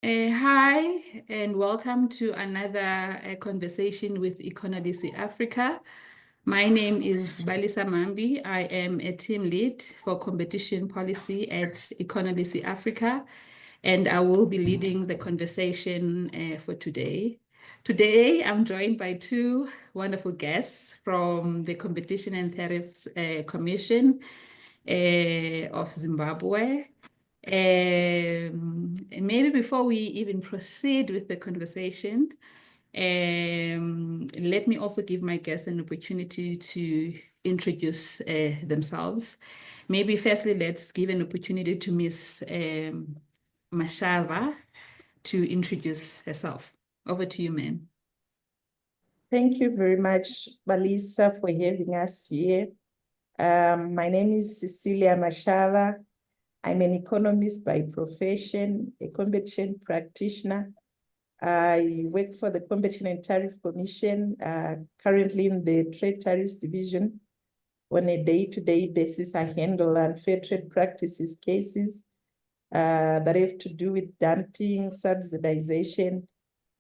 Hi, and welcome to another conversation with Econolicy Africa. My name is Balisa Mambi. I am a team lead for competition policy at Econolicy Africa, and I will be leading the conversation for today. Today, I'm joined by two wonderful guests from the Competition and Tariffs Commission of Zimbabwe. Maybe before we even proceed with the conversation, let me also give my guests an opportunity to introduce themselves. Maybe firstly, let's give an opportunity to Ms. Mashava to introduce herself. Over to you, ma'am. Thank you very much, Balisa, for having us here. My name is Cicilia Mashava. I'm an economist by profession, a competition practitioner. I work for the Competition and Tariff Commission, currently in the Trade Tariffs Division. On a day-to-day basis, I handle unfair trade practices cases that have to do with dumping, subsidization,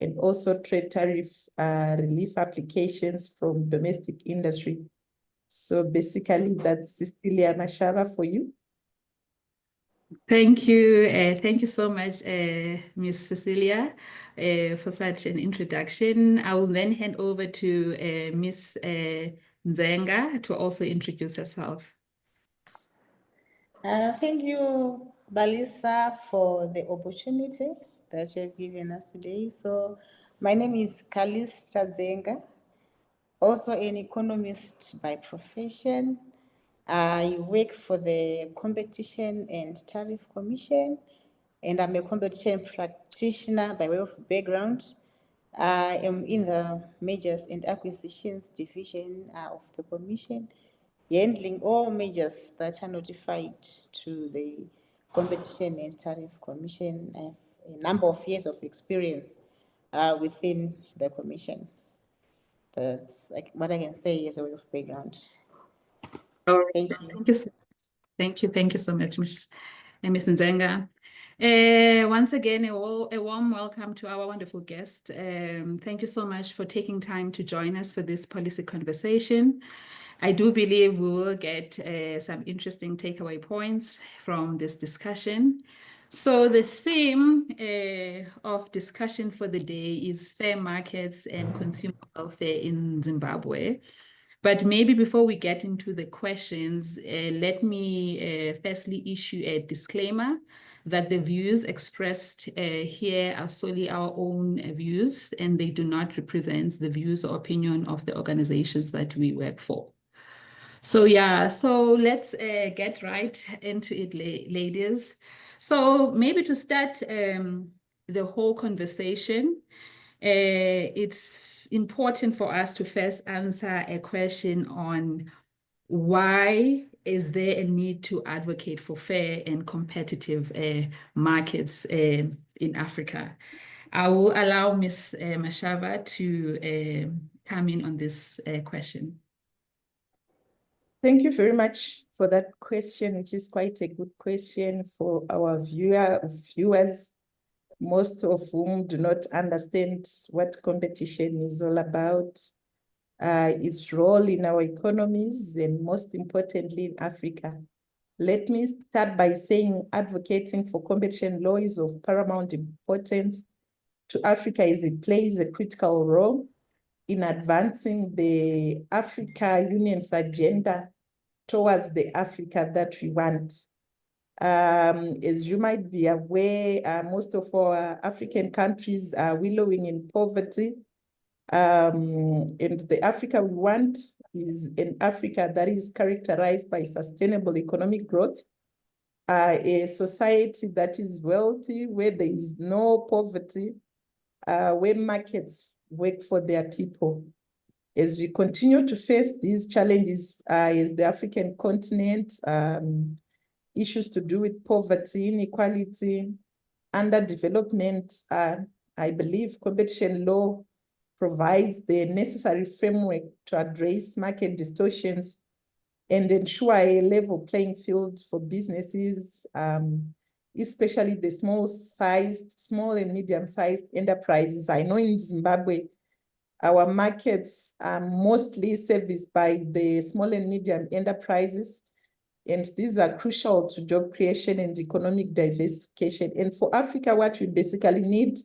and also trade tariff relief applications from domestic industry. So basically, that's Cicilia Mashava for you. Thank you. Thank you so much, Ms. Cicilia, for such an introduction. I will then hand over to Ms. Dzenga to also introduce herself. Thank you, Balisa, for the opportunity that you have given us today. So my name is Calistar Dzenga, also an economist by profession. I work for the Competition and Tariff Commission, and I'm a competition practitioner by way of background. I am in the Mergers and Acquisitions Division of the Commission, handling all measures that are notified to the Competition and Tariff Commission. I have a number of years of experience within the Commission. That's like what I can say as a way of background. All right. Thank you. Thank you so much. Thank you so much, Ms. Nzenga. Once again, a warm welcome to our wonderful guest. Thank you so much for taking time to join us for this policy conversation. I do believe we will get some interesting takeaway points from this discussion. So the theme of discussion for the day is fair markets and consumer welfare in Zimbabwe. But maybe before we get into the questions, let me firstly issue a disclaimer that the views expressed here are solely our own views, and they do not represent the views or opinion of the organizations that we work for. So yeah, so let's get right into it, ladies. So maybe to start the whole conversation, it's important for us to first answer a question on why is there a need to advocate for fair and competitive markets in Africa. I will allow Ms. Mashava to come in on this question. Thank you very much for that question, which is quite a good question for our viewers, most of whom do not understand what competition is all about, its role in our economies, and most importantly in Africa. Let me start by saying advocating for competition law is of paramount importance to Africa as it plays a critical role in advancing the Africa Union's agenda towards the Africa that we want. As you might be aware, most of our African countries are wallowing in poverty. And the Africa we want is an Africa that is characterized by sustainable economic growth, a society that is wealthy, where there is no poverty, where markets work for their people. As we continue to face these challenges as the African continent, issues to do with poverty, inequality, underdevelopment, I believe competition law provides the necessary framework to address market distortions and ensure a level playing field for businesses, especially the small and medium-sized enterprises. I know in Zimbabwe, our markets are mostly serviced by the small and medium enterprises, and these are crucial to job creation and economic diversification. And for Africa, what we basically need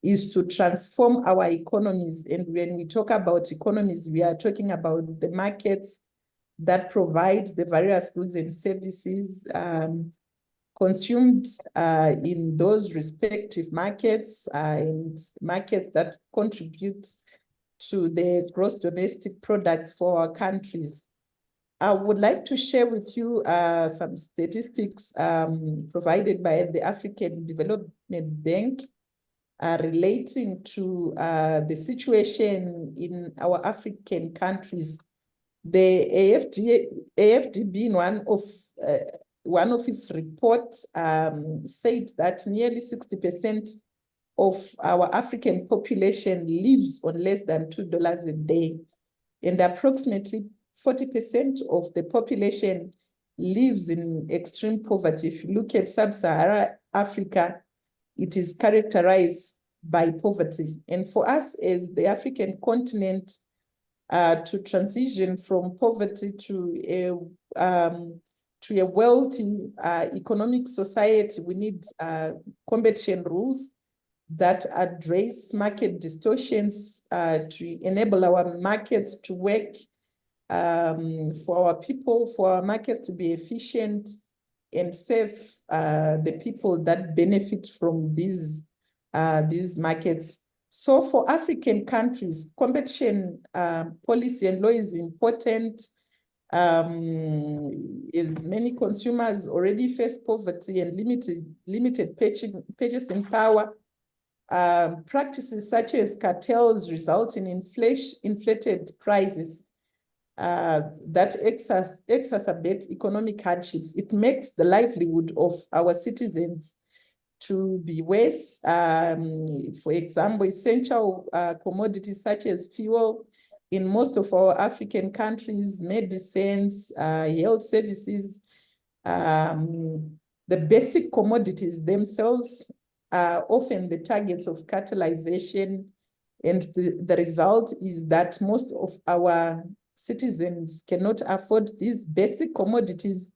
is to transform our economies. And when we talk about economies, we are talking about the markets that provide the various goods and services consumed in those respective markets and markets that contribute to the gross domestic products for our countries. I would like to share with you some statistics provided by the African Development Bank relating to the situation in our African countries. The AFDB in one of its reports said that nearly 60% of our African population lives on less than $2 a day, and approximately 40% of the population lives in extreme poverty. If you look at sub-Saharan Africa, it is characterized by poverty. And for us as the African continent, to transition from poverty to a wealthy economic society, we need competition rules that address market distortions to enable our markets to work for our people, for our markets to be efficient and serve the people that benefit from these markets. So for African countries, competition policy and law is important, as many consumers already face poverty and limited purchasing power. Practices such as cartels result in inflated prices that exacerbate economic hardships. It makes the livelihood of our citizens to be worse. For example, essential commodities such as fuel in most of our African countries, medicines, health services, the basic commodities themselves are often the targets of cartelization, and the result is that most of our citizens cannot afford these basic commodities,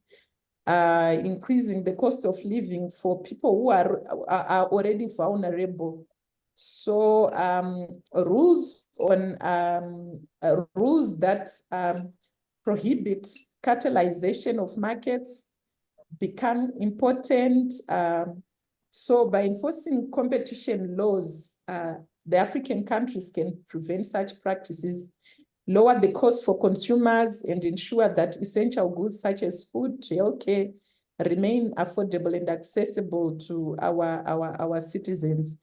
increasing the cost of living for people who are already vulnerable. So rules that prohibit cartelization of markets become important. So by enforcing competition laws, the African countries can prevent such practices, lower the cost for consumers, and ensure that essential goods such as food, healthcare remain affordable and accessible to our citizens.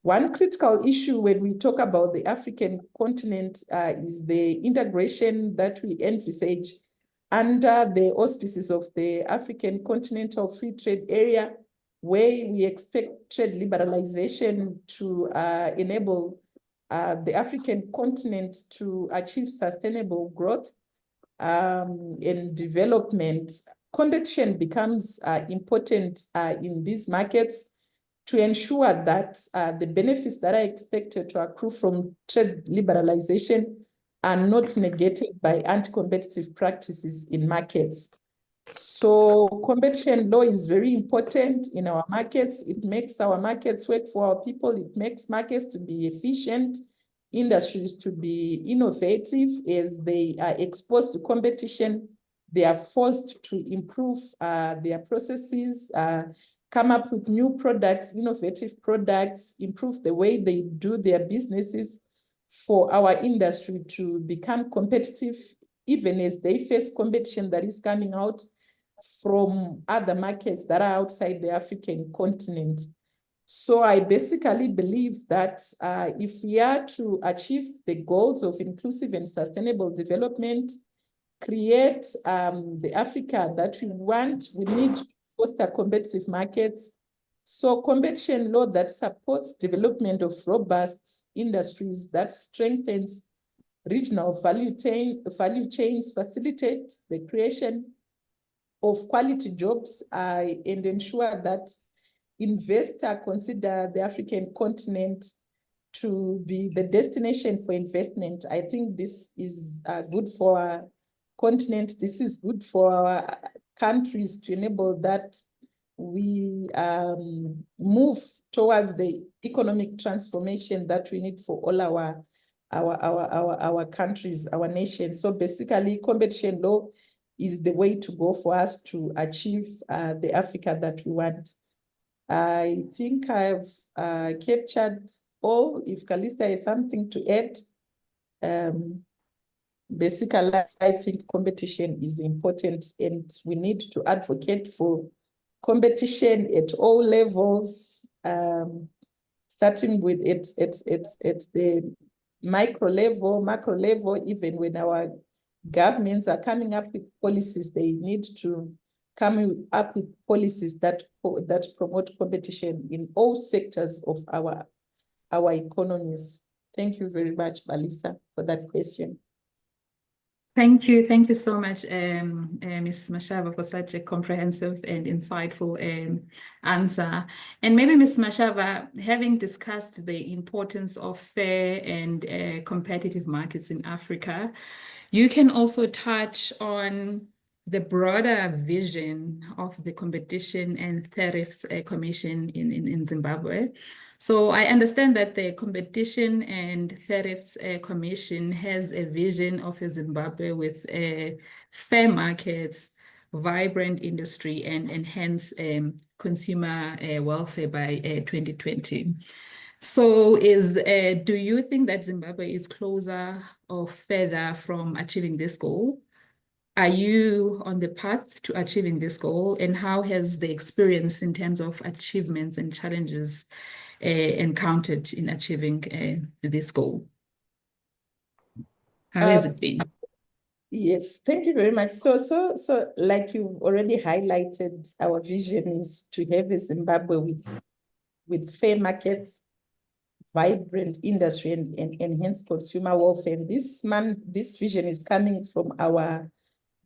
One critical issue when we talk about the African continent is the integration that we envisage under the auspices of the African Continental Free Trade Area, where we expect trade liberalization to enable the African continent to achieve sustainable growth and development. Competition becomes important in these markets to ensure that the benefits that are expected to accrue from trade liberalization are not negated by anti-competitive practices in markets. So competition law is very important in our markets. It makes our markets work for our people. It makes markets to be efficient, industries to be innovative. As they are exposed to competition, they are forced to improve their processes, come up with new products, innovative products, improve the way they do their businesses for our industry to become competitive, even as they face competition that is coming out from other markets that are outside the African continent. So I basically believe that if we are to achieve the goals of inclusive and sustainable development, create the Africa that we want, we need to foster competitive markets. So competition law that supports development of robust industries, that strengthens regional value chains, facilitates the creation of quality jobs, and ensure that investors consider the African continent to be the destination for investment, I think this is good for our continent. This is good for our countries to enable that we move towards the economic transformation that we need for all our countries, our nations. So basically, competition law is the way to go for us to achieve the Africa that we want. I think I've captured all. If Calistar has something to add, basically, I think competition is important, and we need to advocate for competition at all levels, starting with it's the micro level, macro level. Even when our governments are coming up with policies, they need to come up with policies that promote competition in all sectors of our economies. Thank you very much, Balisa, for that question. Thank you so much, Ms. Mashava, for such a comprehensive and insightful answer. And maybe, Ms. Mashava, having discussed the importance of fair and competitive markets in Africa, you can also touch on the broader vision of the Competition and Tariffs Commission in Zimbabwe. So I understand that the Competition and Tariffs Commission has a vision of a Zimbabwe with fair markets, vibrant industry, and enhanced consumer welfare by 2020. So do you think that Zimbabwe is closer or further from achieving this goal? Are you on the path to achieving this goal? And how has the experience in terms of achievements and challenges encountered in achieving this goal? How has it been? Yes, thank you very much. So like you've already highlighted, our vision is to have a Zimbabwe with fair markets, vibrant industry, and enhanced consumer welfare. And this vision is coming from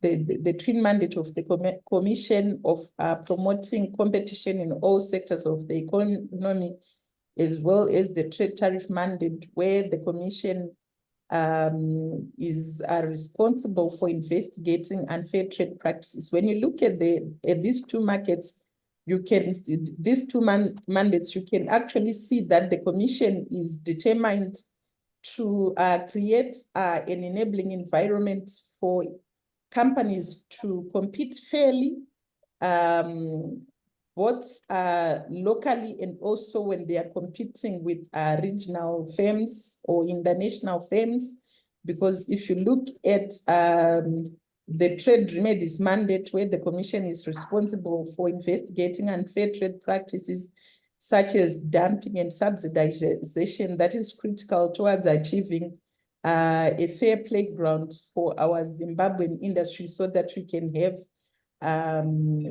the twin mandate of the Commission of promoting competition in all sectors of the economy, as well as the trade tariff mandate, where the Commission is responsible for investigating unfair trade practices. When you look at these two markets, these two mandates, you can actually see that the Commission is determined to create an enabling environment for companies to compete fairly, both locally and also when they are competing with regional firms or international firms. Because if you look at the trade remedies mandate, where the Commission is responsible for investigating unfair trade practices such as dumping and subsidization, that is critical towards achieving a fair playground for our Zimbabwean industry, so that we can have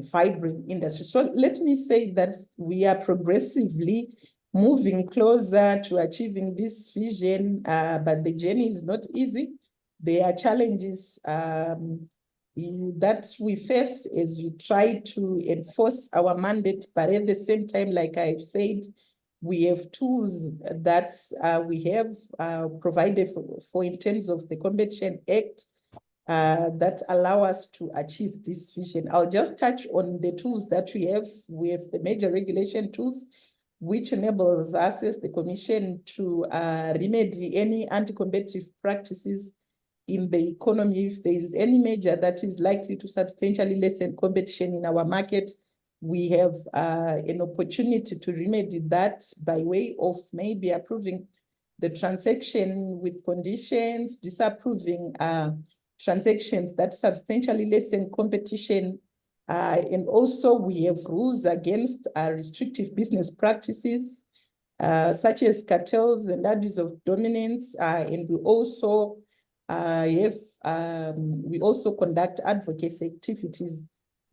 vibrant industry. So let me say that we are progressively moving closer to achieving this vision, but the journey is not easy. There are challenges that we face as we try to enforce our mandate, but at the same time, like I've said, we have tools that we have provided for in terms of the Competition Act that allow us to achieve this vision. I'll just touch on the tools that we have. We have the major regulation tools, which enables us as the Commission to remedy any anti-competitive practices in the economy. If there is any measure that is likely to substantially lessen competition in our market, we have an opportunity to remedy that by way of maybe approving the transaction with conditions, disapproving transactions that substantially lessen competition. And also we have rules against restrictive business practices, such as cartels and abuse of dominance. And we also conduct advocacy activities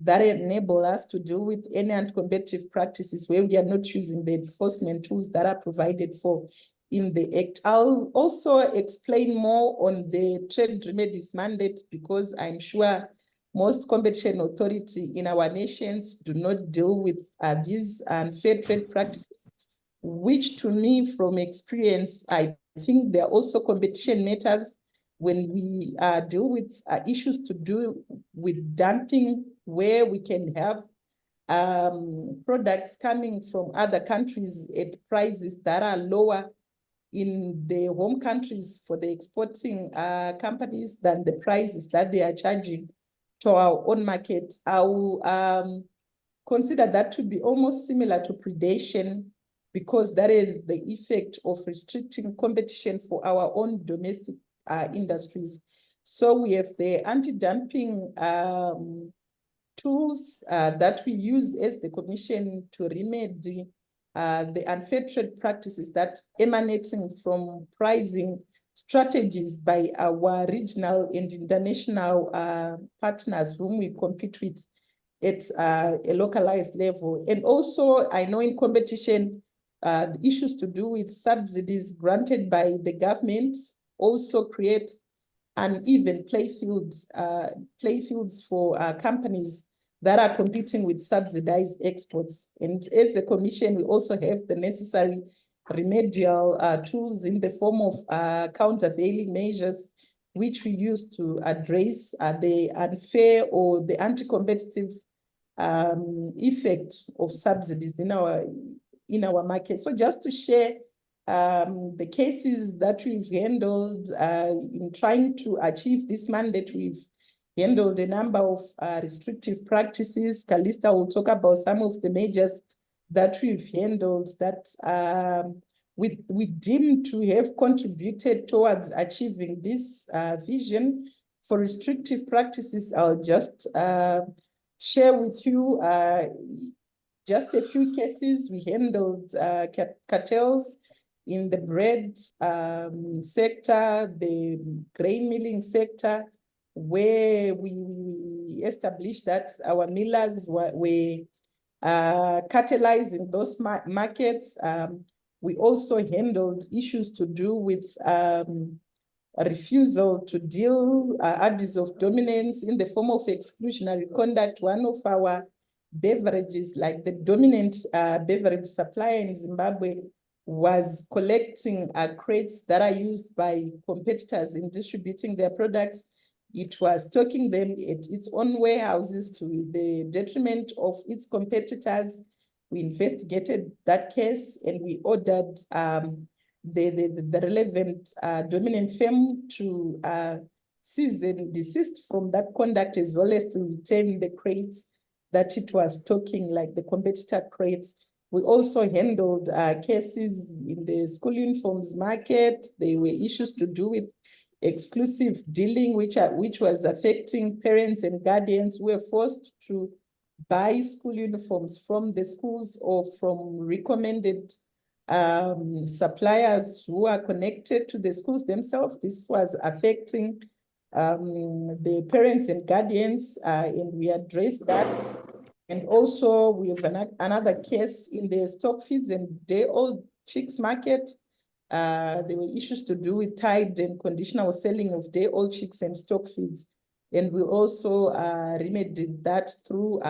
that enable us to deal with any anti-competitive practices where we are not using the enforcement tools that are provided for in the Act. I'll also explain more on the trade remedies mandate, because I'm sure most competition authority in our nations do not deal with these unfair trade practices, which to me, from experience, I think there are also competition matters when we deal with issues to do with dumping, where we can have products coming from other countries at prices that are lower in the home countries for the exporting companies than the prices that they are charging to our own market. I will consider that to be almost similar to predation, because that is the effect of restricting competition for our own domestic industries. So we have the anti-dumping tools that we use as the Commission to remedy the unfair trade practices that emanating from pricing strategies by our regional and international partners whom we compete with at a localized level. And also, I know in competition, the issues to do with subsidies granted by the government also create uneven playfields for companies that are competing with subsidized exports. And as a commission, we also have the necessary remedial tools in the form of countervailing measures, which we use to address the unfair or the anti-competitive effect of subsidies in our market. So just to share the cases that we've handled in trying to achieve this mandate, we've handled a number of restrictive practices. Calistar will talk about some of the measures that we've handled that we deem to have contributed towards achieving this vision. For restrictive practices, I'll just share with you just a few cases. We handled cartels in the bread sector, the grain milling sector, where we established that our millers were catalyzing those markets. We also handled issues to do with a refusal to deal abuse of dominance in the form of exclusionary conduct. One of our beverages, like the dominant beverage supplier in Zimbabwe, was collecting crates that are used by competitors in distributing their products. It was stocking them at its own warehouses to the detriment of its competitors. We investigated that case and we ordered the relevant dominant firm to cease and desist from that conduct, as well as to retain the crates that it was stocking, like the competitor crates. We also handled cases in the school uniforms market. There were issues to do with exclusive dealing, which was affecting parents and guardians who were forced to buy school uniforms from the schools or from recommended suppliers who are connected to the schools themselves. This was affecting the parents and guardians, and we addressed that. And also we have another case in the stock feeds and day-old chicks market. There were issues to do with tied and conditional selling of day-old chicks and stock feeds. And we also remedied that through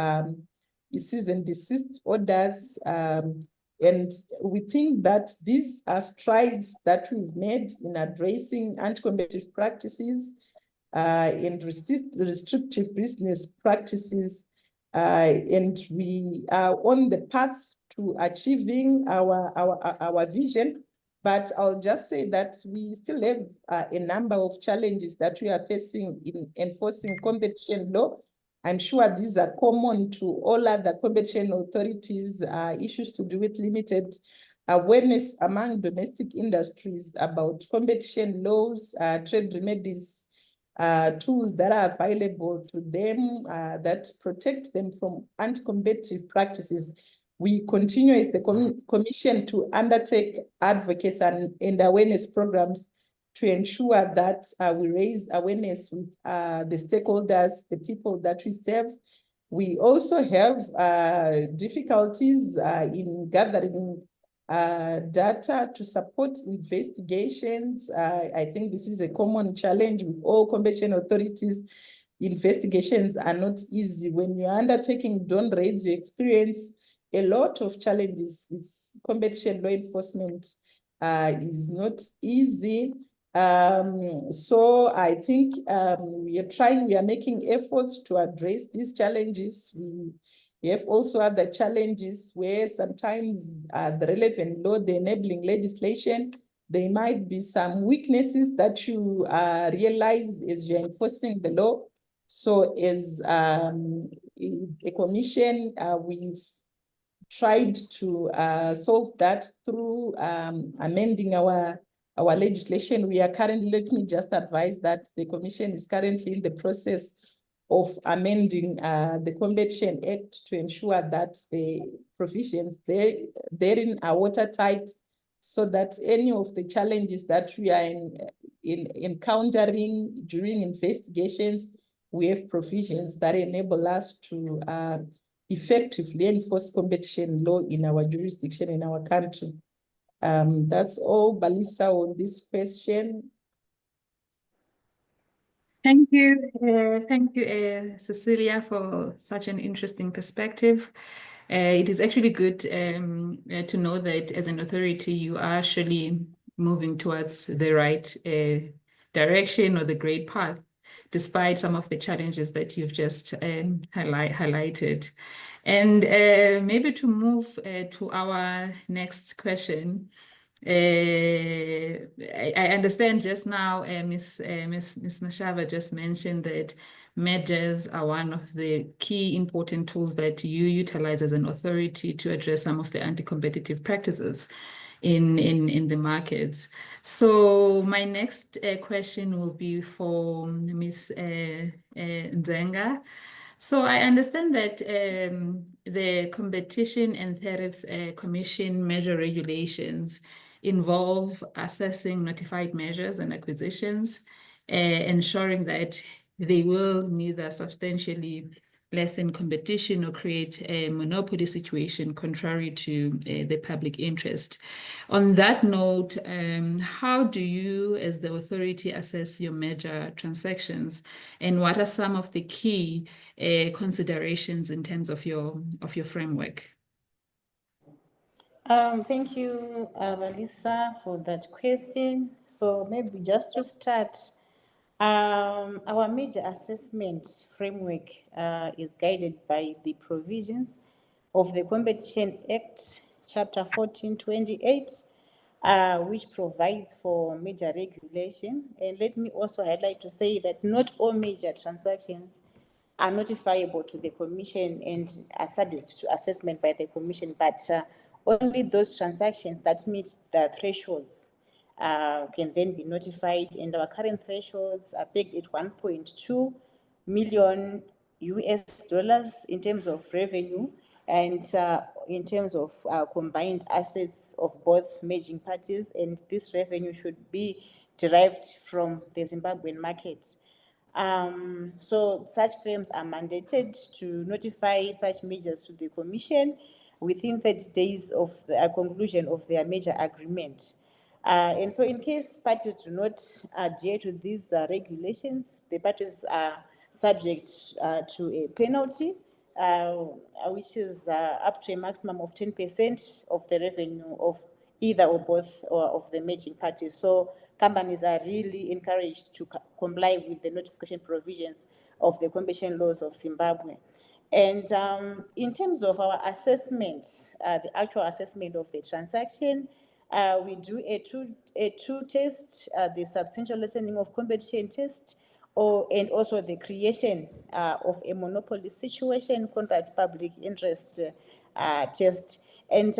cease and desist orders. And we think that these are strides that we've made in addressing anti-competitive practices and restrictive business practices. And we are on the path to achieving our vision. But I'll just say that we still have a number of challenges that we are facing in enforcing competition law. I'm sure these are common to all other competition authorities, issues to do with limited awareness among domestic industries about competition laws, trade remedies, tools that are available to them that protect them from anti-competitive practices. We continue as the Commission to undertake advocacy and awareness programs to ensure that we raise awareness with the stakeholders, the people that we serve. We also have difficulties in gathering data to support investigations. I think this is a common challenge with all competition authorities. investigations are not easy. When you're undertaking don't raise, you experience a lot of challenges. It's competition law enforcement is not easy. So I think we are making efforts to address these challenges. We have also other challenges where sometimes the relevant law, the enabling legislation, there might be some weaknesses that you realize as you're enforcing the law. So as a commission, we've tried to solve that through amending our legislation. We are currently, let me just advise that the commission is currently in the process of amending the Competition Act to ensure that the provisions therein are watertight, so that any of the challenges that we are encountering during investigations, we have provisions that enable us to effectively enforce competition law in our jurisdiction, in our country. That's all, Balisa, on this question. Thank you, Cicilia, for such an interesting perspective. It is actually good to know that as an authority, you are actually moving towards the right direction or the great path, despite some of the challenges that you've just highlighted. And maybe to move to our next question. I understand just now, Ms. Mashava just mentioned that measures are one of the key important tools that you utilize as an authority to address some of the anti-competitive practices in the markets. So my next question will be for Ms. Dzenga. So I understand that the Competition and Tariffs Commission measure regulations involve assessing notified measures and acquisitions, ensuring that they will neither substantially lessen competition or create a monopoly situation contrary to the public interest. On that note, how do you as the authority assess your major transactions, and what are some of the key considerations in terms of your framework? Thank you, Balisa, for that question. So maybe just to start, our major assessment framework is guided by the provisions of the Competition Act, Chapter 1428, which provides for major regulation. And let me also highlight to say that not all major transactions are notifiable to the Commission and are subject to assessment by the Commission, but only those transactions that meet the thresholds can then be notified, and our current thresholds are pegged at 1.2 million US dollars in terms of revenue, and in terms of combined assets of both merging parties, and this revenue should be derived from the Zimbabwean market. So such firms are mandated to notify such measures to the Commission within 30 days of the conclusion of their major agreement. And so in case parties do not adhere to these regulations, the parties are subject to a penalty, which is up to a maximum of 10% of the revenue of either or both of the merging parties. So companies are really encouraged to comply with the notification provisions of the competition laws of Zimbabwe. And in terms of our assessment, the actual assessment of the transaction, we do a two test, the substantial lessening of competition test, and also the creation of a monopoly situation, contract public interest test. And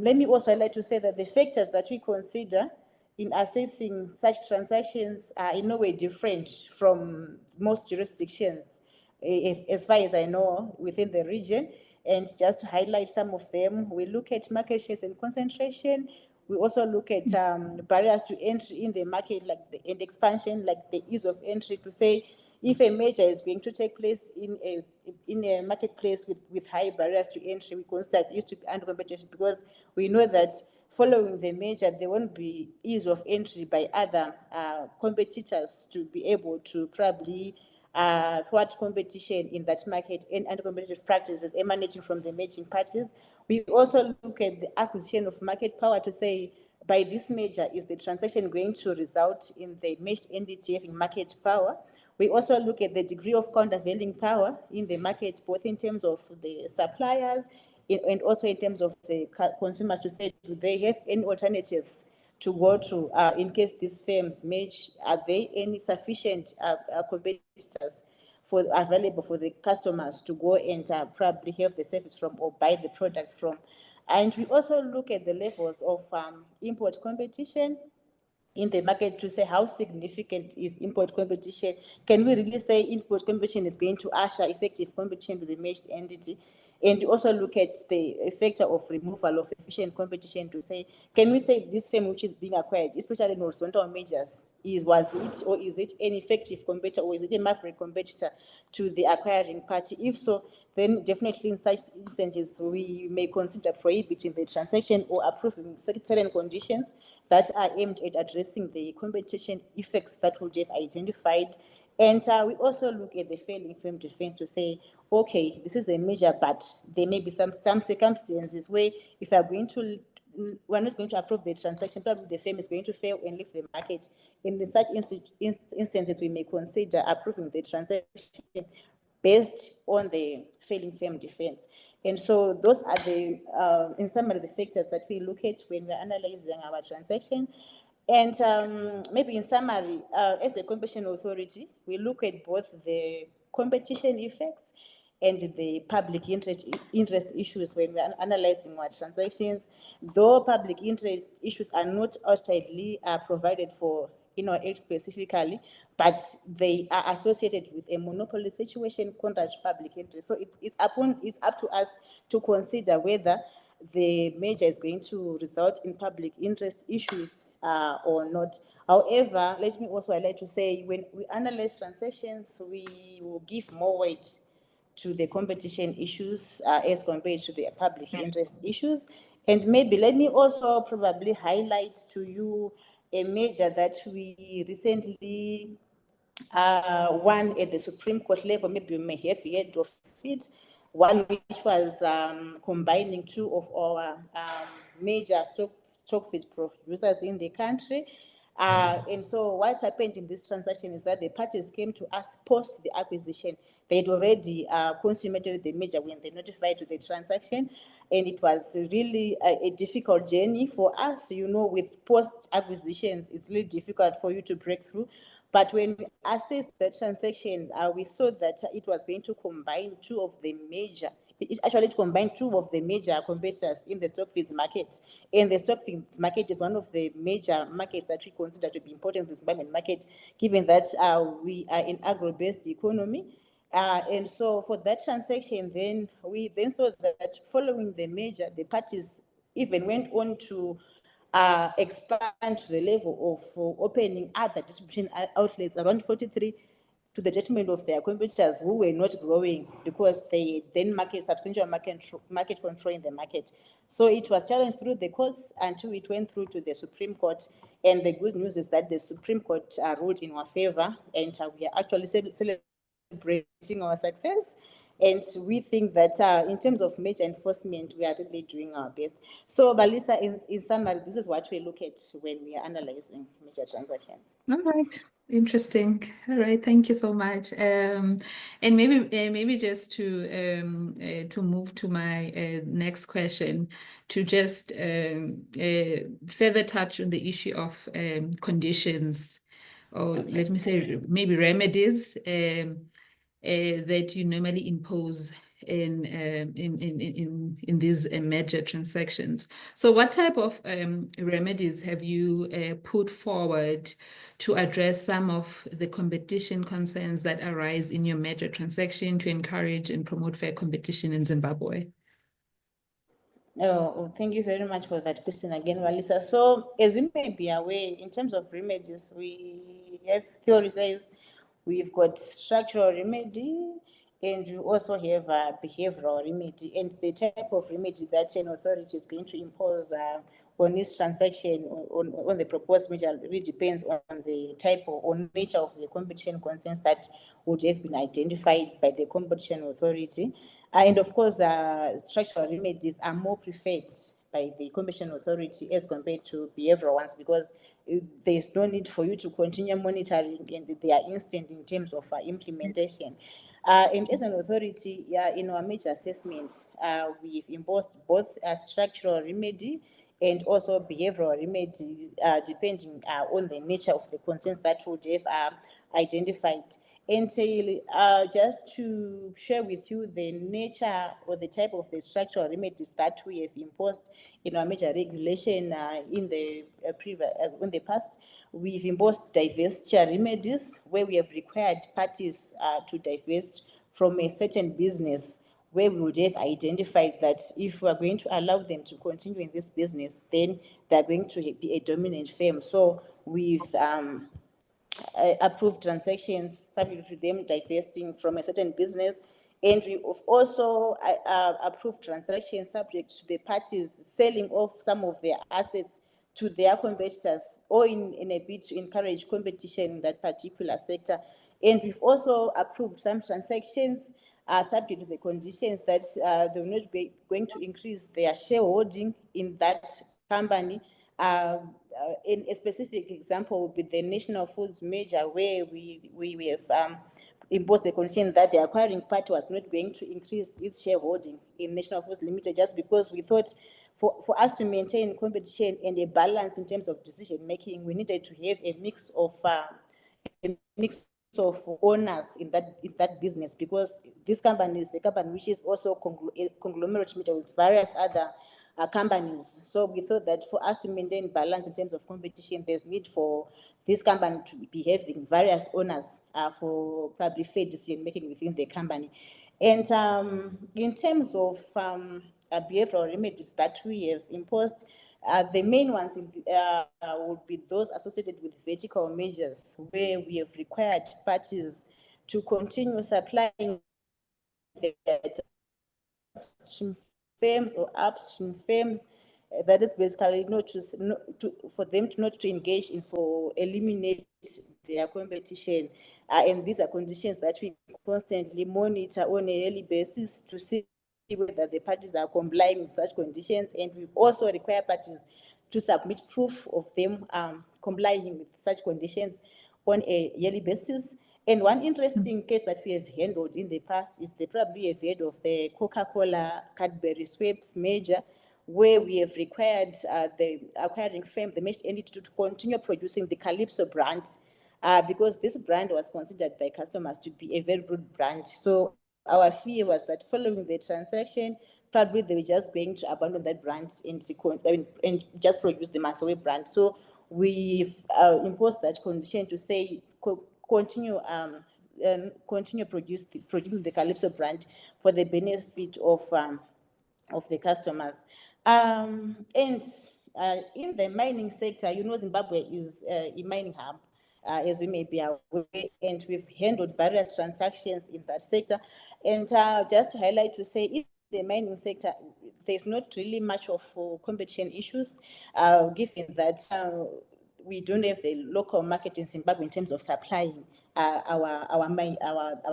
let me also like to say that the factors that we consider in assessing such transactions are in no way different from most jurisdictions, as far as I know, within the region. And just to highlight some of them, we look at market shares and concentration. We also look at barriers to entry in the market, like and expansion, like the ease of entry, to say if a merger is going to take place in a marketplace with high barriers to entry, we consider it to be under competition, because we know that following the merger, there won't be ease of entry by other competitors to be able to probably thwart competition in that market and anti-competitive practices emanating from the merging parties. We also look at the acquisition of market power to say, by this measure, is the transaction going to result in the merged entity having market power? We also look at the degree of countervailing power in the market, both in terms of the suppliers and also in terms of the consumers, to say, do they have any alternatives to go to in case these firms merge? Are there any sufficient competitors available for the customers to go and probably have the service from or buy the products from? And we also look at the levels of import competition in the market to say how significant is import competition. Can we really say import competition is going to usher effective competition to the merged entity? And also look at the factor of removal of efficient competition to say, can we say this firm which is being acquired, especially in horizontal mergers, was it an effective competitor, or is it a maverick competitor to the acquiring party? If so, then definitely in such instances, we may consider prohibiting the transaction or approving certain conditions that are aimed at addressing the competition effects that would have identified. And we also look at the failing firm defense to say, okay, this is a measure, but there may be some circumstances where if we're not going to approve the transaction, probably the firm is going to fail and leave the market. In such instances, we may consider approving the transaction based on the failing firm defense. And so those are the, in summary, the factors that we look at when we're analyzing our transaction. And maybe in summary, as a competition authority, we look at both the competition effects and the public interest issues when we're analyzing our transactions. Though public interest issues are not outrightly provided for in our act specifically, but they are associated with a monopoly situation contrary to public interest. So it's up to us to consider whether the measure is going to result in public interest issues or not. However, let me also highlight to say, when we analyze transactions, we will give more weight to the competition issues as compared to the public interest issues. And maybe let me also probably highlight to you a measure that we recently won at the Supreme Court level. Maybe you may have heard of it. One which was combining two of our major stock feed producers in the country. And so what happened in this transaction is that the parties came to us post the acquisition. They'd already consummated the merger when they notified to the transaction. And it was really a difficult journey for us. You know, with post acquisitions, it's really difficult for you to break through. But when we assessed the transaction, we saw that it was going to combine two of the major competitors in the stock feeds market. And the stock feeds market is one of the major markets that we consider to be important in the Zimbabwean market, given that we are an agro-based economy. And so for that transaction, then we then saw that following the merger, the parties even went on to expand to the level of opening other distribution outlets, around 43, to the detriment of their competitors who were not growing because they then substantial market control in the market. So it was challenged through the courts until it went through to the Supreme Court. And the good news is that the Supreme Court ruled in our favor, and we are actually celebrating our success. And we think that in terms of merger enforcement, we are really doing our best. So, Balisa, in summary, this is what we look at when we are analyzing merger transactions. All right. Interesting. All right. Thank you so much. And maybe just to move to my next question, to just further touch on the issue of conditions, or let me say maybe remedies that you normally impose in these merger transactions. So what type of remedies have you put forward to address some of the competition concerns that arise in your merger transaction to encourage and promote fair competition in Zimbabwe? Oh, thank you very much for that question again, Walisa. So as you may be aware, in terms of remedies, we have theory says we've got structural remedy, and we also have a behavioral remedy. And the type of remedy that an authority is going to impose on this transaction, on the proposed measure, really depends on the type or nature of the competition concerns that would have been identified by the Competition Authority. And of course, structural remedies are more preferred by the Competition Authority as compared to behavioral ones, because there's no need for you to continue monitoring, and they are instant in terms of implementation. And as an authority, in our major assessment, we've imposed both a structural remedy and also behavioral remedy, depending on the nature of the concerns that would have identified. And just to share with you the nature or the type of the structural remedies that we have imposed in our major regulation in the past, we've imposed divestiture remedies, where we have required parties to divest from a certain business, where we would have identified that if we are going to allow them to continue in this business, then they're going to be a dominant firm. So we've approved transactions subject to them divesting from a certain business, and we have also approved transactions subject to the parties selling off some of their assets to their competitors, or in a bid to encourage competition in that particular sector. And we've also approved some transactions subject to the conditions that they will not be going to increase their shareholding in that company. In a specific example would be the National Foods merger, where we have imposed a condition that the acquiring party was not going to increase its shareholding in National Foods Limited, just because we thought for us to maintain competition and a balance in terms of decision making, we needed to have a mix of owners in that business, because this company is a company which is also a conglomerate with various other companies. So we thought that for us to maintain balance in terms of competition, there's need for this company to be having various owners for probably fair decision making within the company. And in terms of behavioral remedies that we have imposed, the main ones would be those associated with vertical measures, where we have required parties to continue supplying their downstream firms or upstream firms. That is basically for them not to engage in for eliminate their competition. And these are conditions that we constantly monitor on a yearly basis to see whether the parties are complying with such conditions, and we also require parties to submit proof of them complying with such conditions on a yearly basis. And one interesting case that we have handled in the past is probably you've heard of the Coca-Cola Cadbury Schweppes merger, where we have required the acquiring firm, the merged entity, to continue producing the Calypso brand, because this brand was considered by customers to be a very good brand. So our fear was that following the transaction, probably they were just going to abandon that brand and just produce the Mashava brand. So we've imposed that condition to say continue producing the Calypso brand for the benefit of the customers. And in the mining sector, Zimbabwe is a mining hub, as you may be aware, and we've handled various transactions in that sector. And just to highlight, to say, in the mining sector, there's not really much of competition issues, given that we don't have the local market in Zimbabwe in terms of supplying our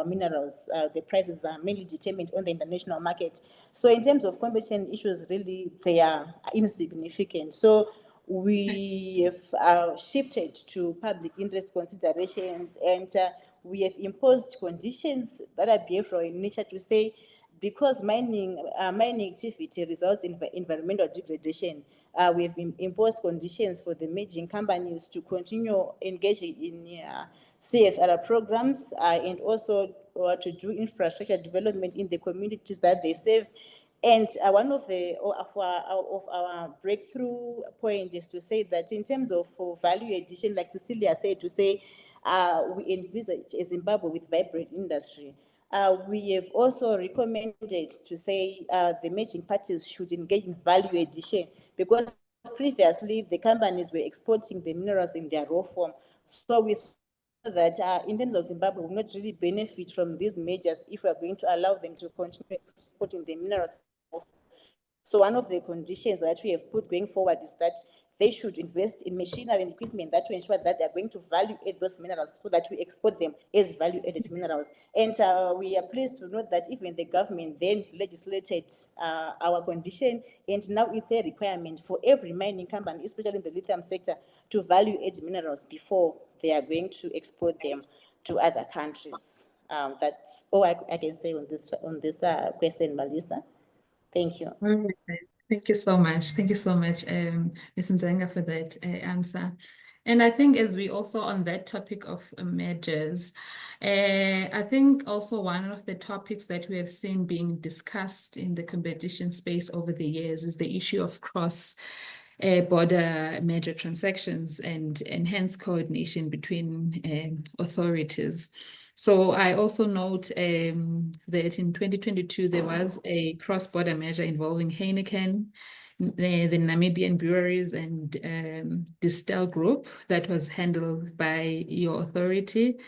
minerals. The prices are mainly determined on the international market. So in terms of competition issues, really, they are insignificant. So we have shifted to public interest considerations, and we have imposed conditions that are behavioral in nature, to say, because mining activity results in environmental degradation, we have imposed conditions for the merging companies to continue engaging in CSR programs, and also to do infrastructure development in the communities that they serve. And one of our breakthrough point is to say that in terms of value addition, like Cicilia said, to say we envisage a Zimbabwe with vibrant industry. We have also recommended to say the merging parties should engage in value addition, because previously the companies were exporting the minerals in their raw form. So we saw that in terms of Zimbabwe, we will not really benefit from these measures if we are going to allow them to continue exporting the minerals. So one of the conditions that we have put going forward is that they should invest in machinery and equipment that will ensure that they are going to value add those minerals so that we export them as value-added minerals. And we are pleased to note that even the government then legislated our condition, and now it's a requirement for every mining company, especially in the lithium sector, to value-add minerals before they are going to export them to other countries. That's all I can say on this question, Balisa. Thank you. All right. Thank you so much. Thank you so much, Ms. Dzenga, for that answer. And I think as we also on that topic of mergers, I think also one of the topics that we have seen being discussed in the competition space over the years is the issue of border merger transactions and enhanced coordination between authorities. So I also note that in 2022, there was a cross-border measure involving Heineken, the Namibian breweries and Distel Group that was handled by your authority.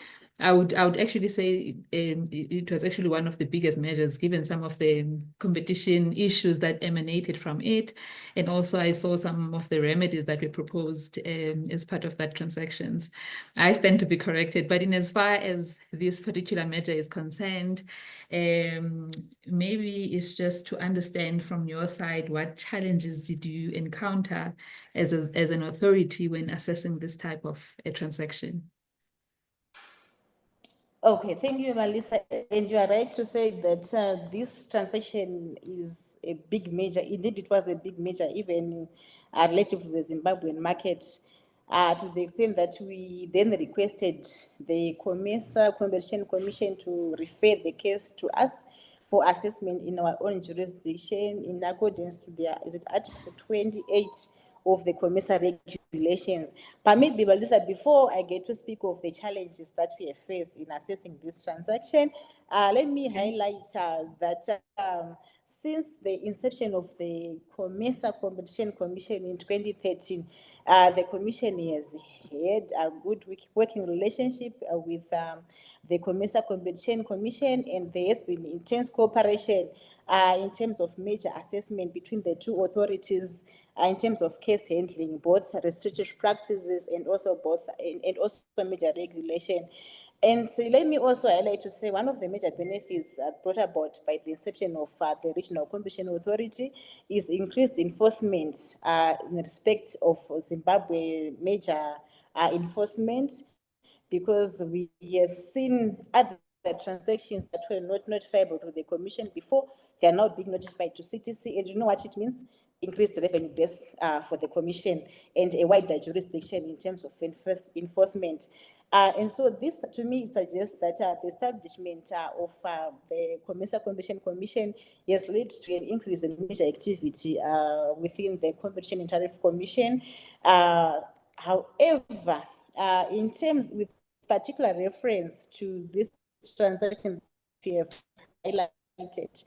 I would actually say it was actually one of the biggest measures given some of the competition issues that emanated from it. And also I saw some of the remedies that were proposed as part of that transactions. I stand to be corrected, but in as far as this particular measure is concerned, maybe it's just to understand from your side, what challenges did you encounter as an authority when assessing this type of a transaction? Okay, thank you, Melissa. And you are right to say that this transaction is a big measure. Indeed, it was a big measure, even relative to the Zimbabwean market, to the extent that we then requested the Competition Commission to refer the case to us for assessment in our own jurisdiction in accordance to their, Article 28 of the COMESA regulations. Permit me, Balisa, before I get to speak of the challenges that we have faced in assessing this transaction, let me highlight that since the inception of the COMESA Competition Commission in 2013, the Commission has had a good working relationship with the COMESA Competition Commission, and there has been intense cooperation in terms of major assessment between the two authorities in terms of case handling, both restrictive practices and also major regulation. And so let me also highlight to say one of the major benefits brought about by the inception of the Regional Competition Authority is increased enforcement in respect of Zimbabwe major enforcement, because we have seen other transactions that were not notifiable to the Commission before, they are now being notified to CTC, and you know what it means? Increased revenue base for the Commission and a wider jurisdiction in terms of enforcement. And so this, to me, suggests that the establishment of the COMESA Competition Commission has led to an increase in major activity within the Competition and Tariff Commission. However, in terms with particular reference to this transaction we have highlighted,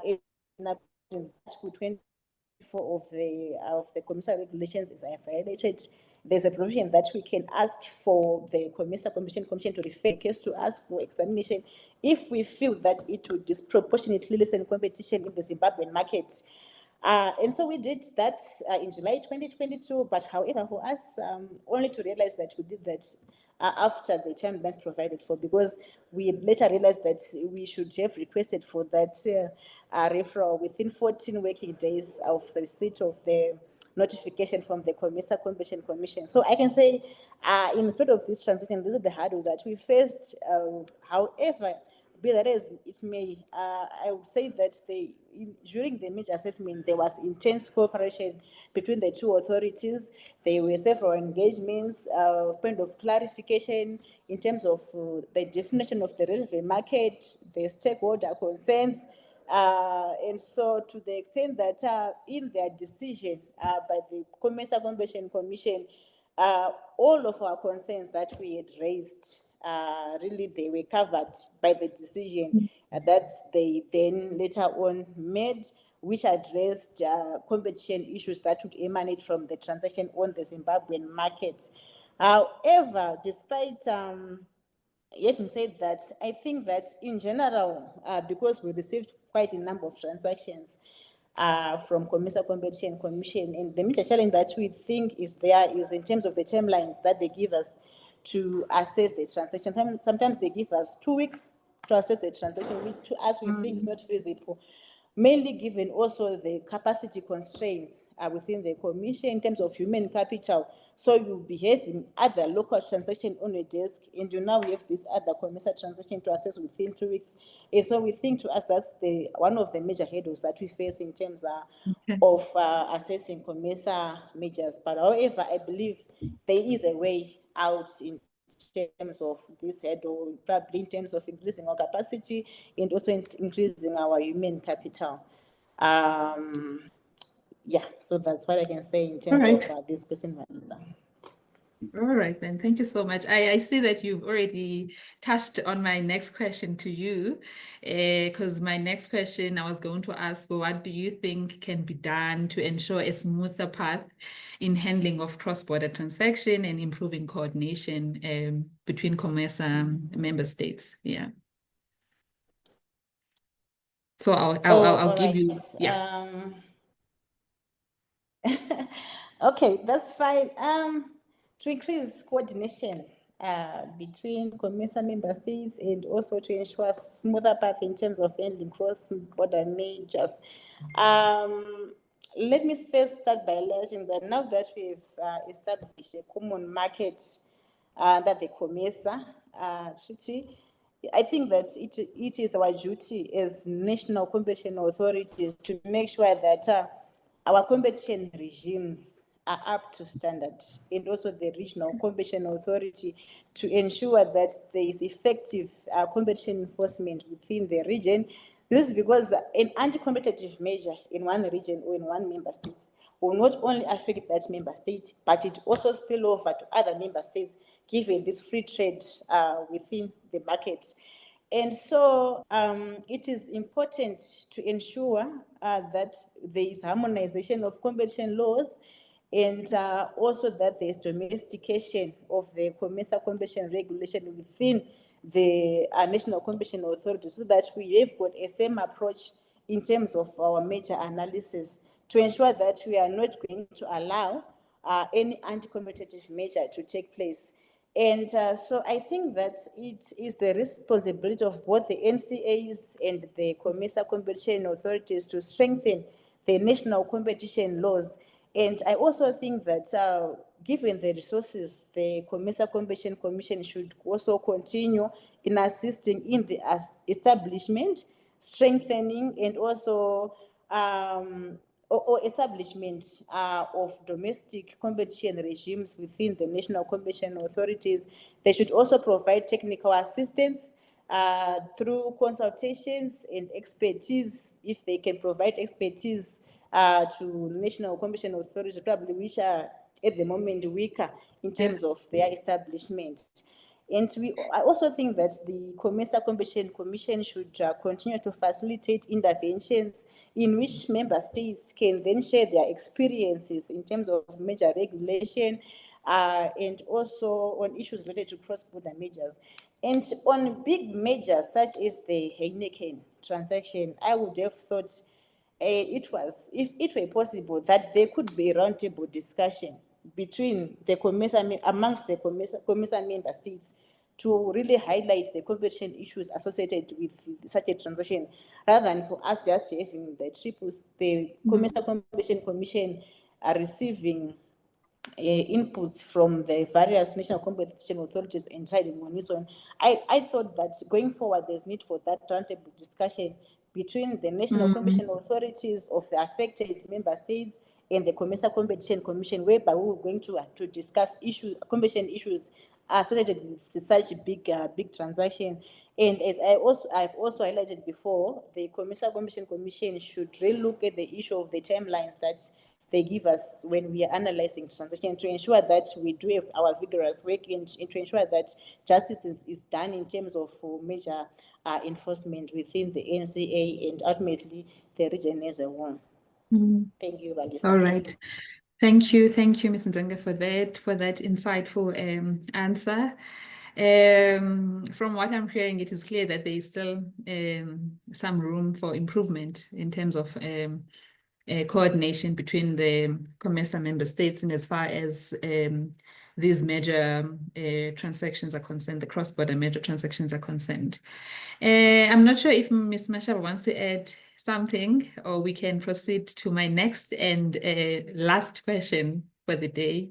in Article 24 of the COMESA regulations, as I have highlighted, there's a provision that we can ask for the COMESA Competition Commission to refer a case to us for examination if we feel that it would disproportionately lessen competition in the Zimbabwean market. And so we did that in July 2022, but however, for us, only to realize that we did that after the timelines provided for, because we later realized that we should have requested for that referral within 14 working days of the receipt of the notification from the COMESA Competition Commission. So I can say, in respect of this transition, this is the hurdle that we faced. However, be that as it may, I would say that during the major assessment, there was intense cooperation between the two authorities. There were several engagements, point of clarification in terms of the definition of the relevant market, the stakeholder concerns, and so to the extent that in their decision by the COMESA Competition Commission, all of our concerns that we had raised, really they were covered by the decision that they then later on made, which addressed competition issues that would emanate from the transaction on the Zimbabwean market. However, despite having said that, I think that in general, because we received quite a number of transactions, from Commercial Competition Commission. And the major challenge that we think is there is in terms of the timelines that they give us to assess the transaction. Sometimes they give us 2 weeks to assess the transaction, which to us we think is not feasible, mainly given also the capacity constraints within the commission in terms of human capital. So you be having other local transaction on your desk, and you now have this other commercial transaction to assess within 2 weeks. And so we think to us that's one of the major hurdles that we face in terms of assessing commercial measures. But however, I believe there is a way out in terms of this hurdle, probably in terms of increasing our capacity and also increasing our human capital. Yeah, so that's what I can say in terms of this question, Vanessa. All right, then. Thank you so much. I see that you've already touched on my next question to you, because my next question I was going to ask, what do you think can be done to ensure a smoother path in handling of cross-border transaction and improving coordination between COMESA member states? Yeah. So I'll give you, yeah. Okay, that's fine. To increase coordination between COMESA member states and also to ensure smoother path in terms of handling cross-border measures. Let me first start by alleging that now that we've established a common market that the COMESA treaty, I think that it is our duty as national competition authorities to make sure that our competition regimes are up to standard, and also the regional competition authority to ensure that there is effective competition enforcement within the region. This is because an anti-competitive measure in one region or in one member state will not only affect that member state, but it also spill over to other member states, given this free trade within the market. And so it is important to ensure that there is harmonization of competition laws, and also that there is domestication of the COMESA competition regulation within the national competition authority, so that we have got a same approach in terms of our major analysis to ensure that we are not going to allow any anti-competitive measure to take place. And so I think that it is the responsibility of both the NCAs and the COMESA competition authorities to strengthen the national competition laws. And I also think that given the resources, the COMESA Competition Commission should also continue in assisting in the establishment, strengthening, and also establishment of domestic competition regimes within the national competition authorities. They should also provide technical assistance through consultations and expertise, if they can provide expertise to national competition authorities, probably which are at the moment weaker in terms of their establishment. And I also think that the COMESA Competition Commission should continue to facilitate interventions in which member states can then share their experiences in terms of major regulation and also on issues related to cross-border measures. And on big measures such as the Heineken transaction, I would have thought it was, if it were possible, that there could be a roundtable discussion between the COMESA, amongst the COMESA member states, to really highlight the competition issues associated with such a transaction, rather than for us just having the COMESA Competition Commission receiving inputs from the various national competition authorities inside in one mission. I thought that going forward, there's need for that roundtable discussion between the national competition authorities of the affected member states and the COMESA Competition Commission, whereby we were going to discuss competition issues associated with such big transaction. And as I've also highlighted before, the COMESA Competition Commission should really look at the issue of the timelines that they give us when we are analyzing transaction, to ensure that we do have our vigorous work and to ensure that justice is done in terms of major enforcement within the NCA and ultimately the region as a whole. Thank you, Valisa. All right. Thank you, Ms. Dzenga, for that insightful answer. From what I'm hearing, it is clear that there is still some room for improvement in terms of coordination between the COMESA member states in as far as these major transactions are concerned, the cross-border major transactions are concerned. I'm not sure if Ms. Mashava wants to add something, or we can proceed to my next and last question for the day.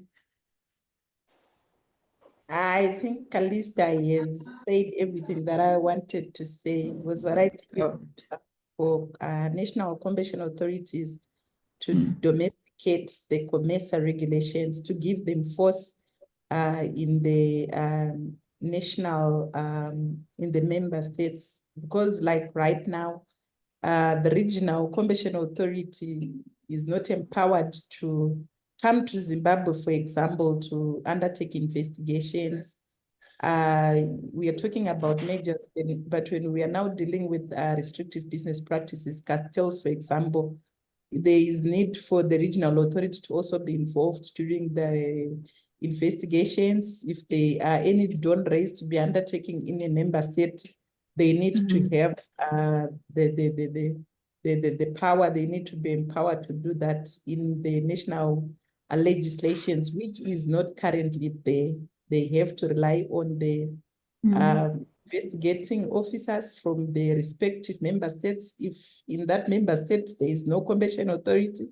I think Calistar has said everything that I wanted to say. It was what I think it's for national competition authorities to domesticate the COMESA regulations, to give them force in the national, in the member states, because like right now, the regional competition authority is not empowered to come to Zimbabwe, for example, to undertake investigations. We are talking about measures, but when we are now dealing with restrictive business practices, cartels, for example, there is need for the regional authority to also be involved during the investigations. If there are any don't raise to be undertaking in a member state, they need to have the power. They need to be empowered to do that in the national legislations, which is not currently there. They have to rely on the investigating officers from the respective member states. If in that member state there is no competition authority,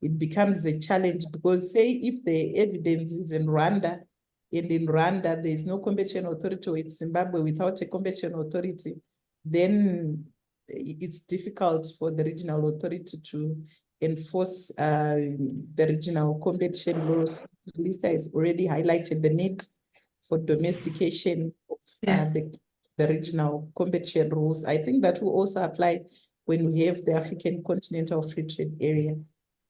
it becomes a challenge, because say if the evidence is in Rwanda, and in Rwanda there is no competition authority, or it's Zimbabwe without a competition authority, then it's difficult for the regional authority to enforce the regional competition laws. Lisa has already highlighted the need for domestication of the regional competition rules. I think that will also apply when we have the African Continental Free Trade Area.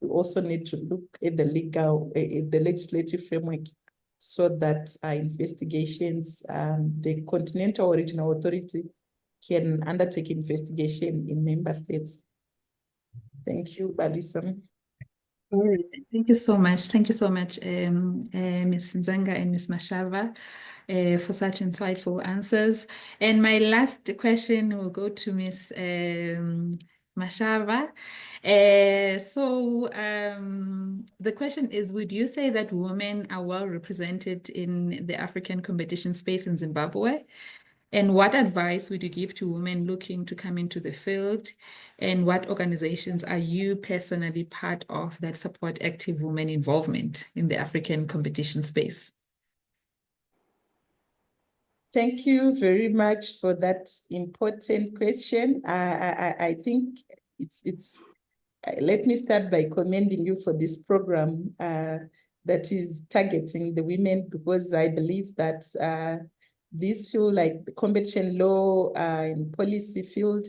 We also need to look at the the legislative framework, so that investigations, the Continental Regional Authority can undertake investigation in member states. Thank you, Balisa. All right. Thank you so much. Thank you so much, Ms. Dzenga and Ms. Mashava, for such insightful answers. And my last question will go to Ms. Mashava. The question is, would you say that women are well represented in the African competition space in Zimbabwe? And what advice would you give to women looking to come into the field? And what organizations are you personally part of that support active women involvement in the African competition space? Thank you very much for that important question. I think it's let me start by commending you for this program that is targeting the women, because I believe that this field, like the competition law and policy field,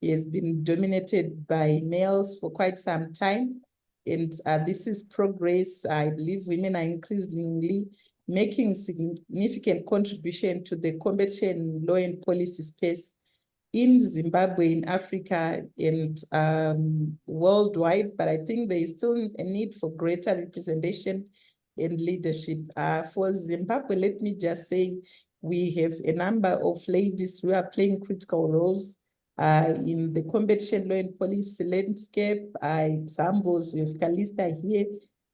has been dominated by males for quite some time. And this is progress. I believe women are increasingly making significant contribution to the competition law and policy space in Zimbabwe, in Africa, and worldwide. But I think there is still a need for greater representation and leadership. For Zimbabwe, let me just say, we have a number of ladies who are playing critical roles in the competition law and policy landscape. Examples, we have Calistar here,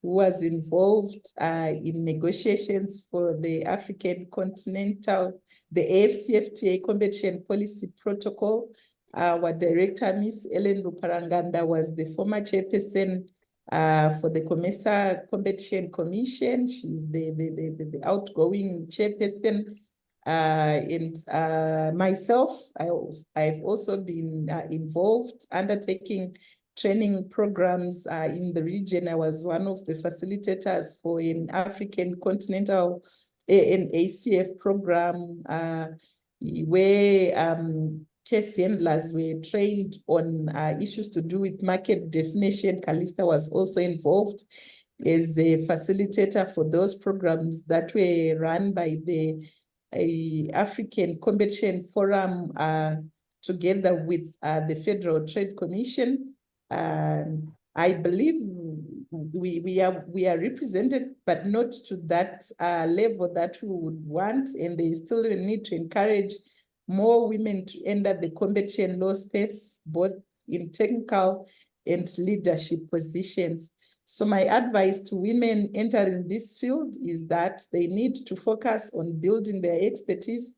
who was involved in negotiations for the African Continental, the AFCFTA Competition Policy Protocol. Our director, Ms. Ellen Ruparanganda, was the former chairperson for the COMESA Competition Commission. She's the outgoing chairperson. And myself, I've also been involved undertaking training programs in the region. I was one of the facilitators for an African Continental an ACF program where case handlers were trained on issues to do with market definition. Calistar was also involved as a facilitator for those programs that were run by the African Competition Forum together with the Federal Trade Commission. I believe we are represented, but not to that level that we would want, and there is still a need to encourage more women to enter the competition law space, both in technical and leadership positions. So my advice to women entering this field is that they need to focus on building their expertise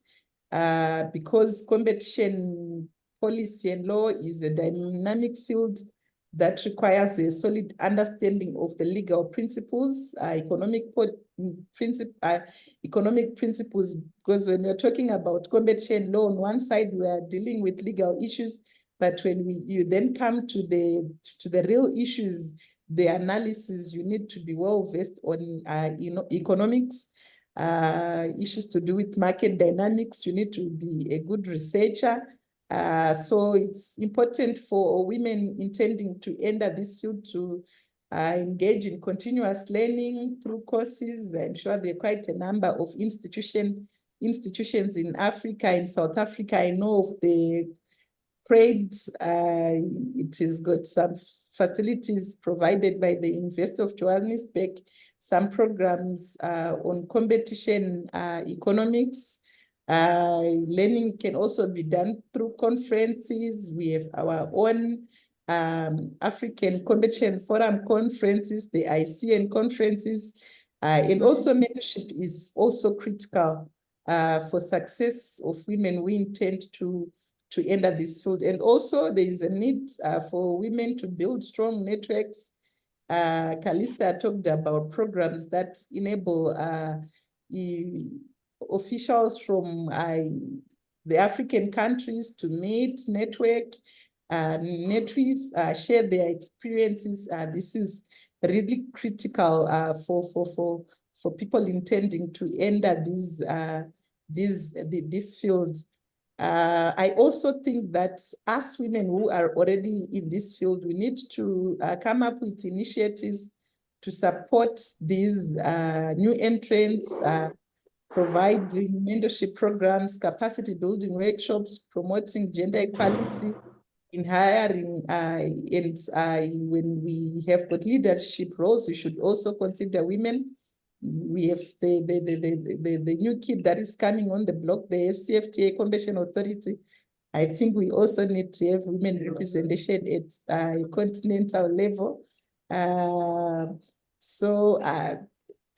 because competition policy and law is a dynamic field that requires a solid understanding of the legal principles, economic principles, because when we're talking about competition law, on one side, we are dealing with legal issues, but when you then come to the real issues, the analysis, you need to be well versed on economics, issues to do with market dynamics. You need to be a good researcher. So it's important for women intending to enter this field to engage in continuous learning through courses. I'm sure there are quite a number of institutions in Africa, in South Africa. I know of the Trade, it has got some facilities provided by the University of Johannesburg, some programs on competition economics. Learning can also be done through conferences. We have our own African Competition Forum conferences, the ICN conferences, and also mentorship is also critical for success of women who intend to enter this field. And also there is a need for women to build strong networks. Calistar talked about programs that enable officials from the African countries to meet, network, share their experiences. This is really critical for people intending to enter these fields. I also think that as women who are already in this field, we need to come up with initiatives to support these new entrants, providing mentorship programs, capacity building workshops, promoting gender equality in hiring, and when we have got leadership roles, we should also consider women. We have the new kid that is coming on the block, the FCFTA Competition Authority. I think we also need to have women representation at continental level.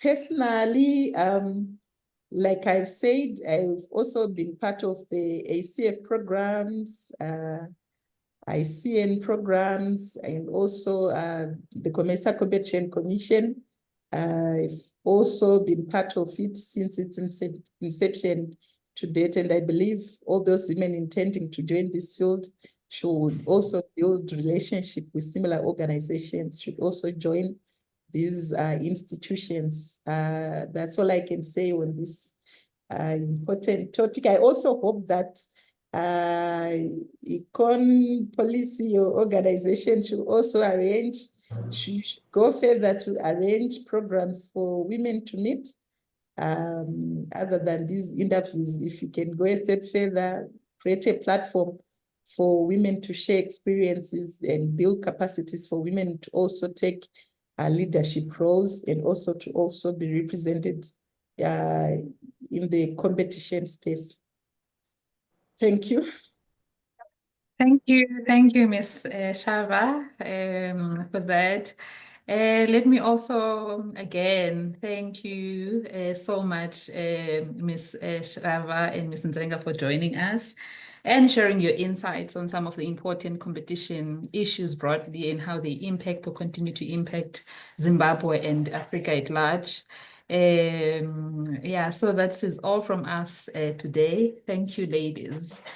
Personally, like I've said, I've also been part of the ACF programs, ICN programs, and also the COMESA Competition Commission. I've also been part of it since its inception to date, and I believe all those women intending to join this field should also build relationship with similar organizations, should also join these institutions. That's all I can say on this important topic. I also hope that Econ policy or organization should also arrange, should go further to arrange programs for women to meet. Other than these interviews, if you can go a step further, create a platform for women to share experiences and build capacities for women to also take leadership roles and also to also be represented in the competition space. Thank you. Thank you, Ms. Shava, for that. Let me also, again, thank you so much, Ms. Shava and Ms. Dzenga, for joining us and sharing your insights on some of the important competition issues broadly and how they impact or continue to impact Zimbabwe and Africa at large. Yeah, so that is all from us today. Thank you, ladies.